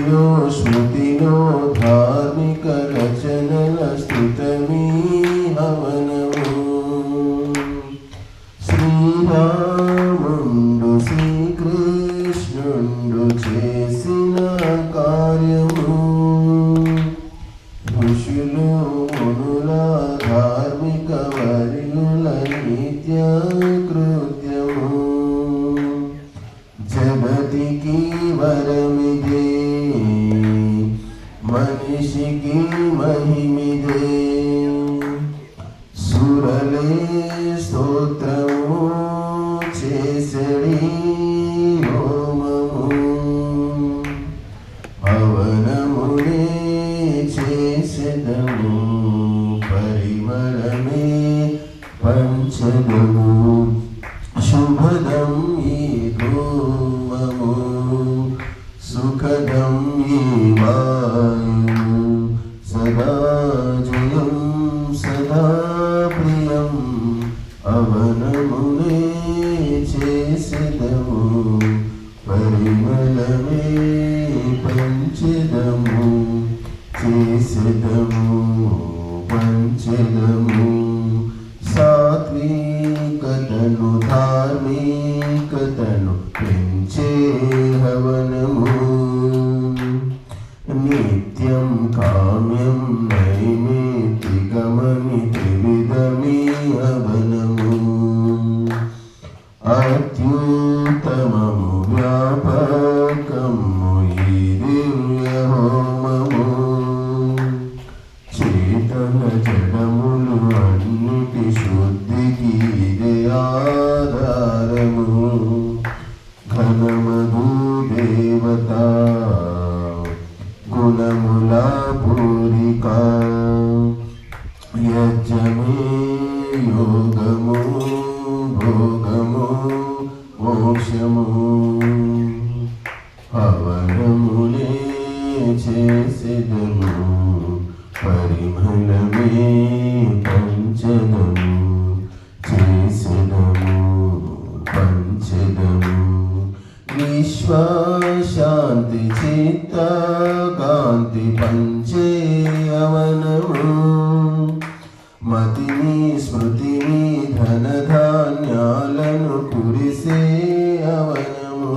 స్తుతిలో స్మృతిలో ధార్మిక రచనల స్తుతమీ హవనము. శ్రీరాముండు శ్రీకృష్ణుండు చేసిన కార్యము, ఋషులు మునుల ధార్మిక వర్యుల నిత్య కృత్యము. జగతికి వరమిదే, మనిషికి మహిమిదే. సురలే స్తోత్రము చేసడి హోమము, హవనమునే చేసెదము, పరిమళమే పంచదము. శుభదం ఈ ధూమము, సుఖదం ఈ వాయువు. సదా జయం సదా ప్రియం, అవనమునే చేసెదము, పరిమళమే పంచెదము. చేసెదము పంచెదము, సాత్వికతను ధార్మికతను పెంచే హవనము. నిత్యం కామ్యం నైమిత్తికమని త్రివిధమీ హవనము. అత్యుత్తమము వ్యాపకము ఈ దివ్య హోమము. చేతన జడములు అన్నిటి శుద్ధికి ఇదే ఆధారము. ఘనమగు దేవత గుణముల పూరిక, యజ్ఞమే యోగము భోగము మోక్షము. హవనమునే చేసెదము, పరిమళమే పంచదము. చేసెదము పంచదము, విశ్వశాంతి చిత్త కాంతి పంచే అవనము. మతిని స్మృతిని ధనధాన్యాలను కురిసే అవనము.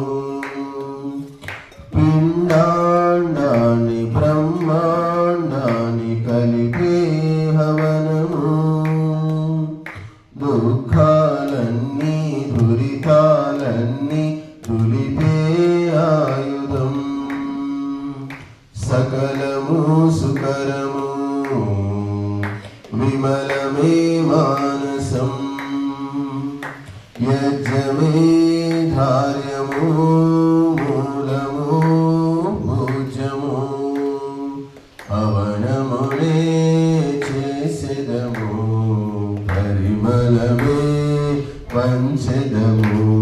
పిండాండాన్ని బ్రహ్మాండాన్ని కలిపే హవనము. దుఃఖాలన్నీ దురితాలన్నీ తులిపే ఆయుధం. సకలము సుకరము విమలమే మానసం. యజ్ఞమే ధార్యము మూలము పూజ్యము. హవనమునే చేసెదము, పరిమళమే పంచెదము.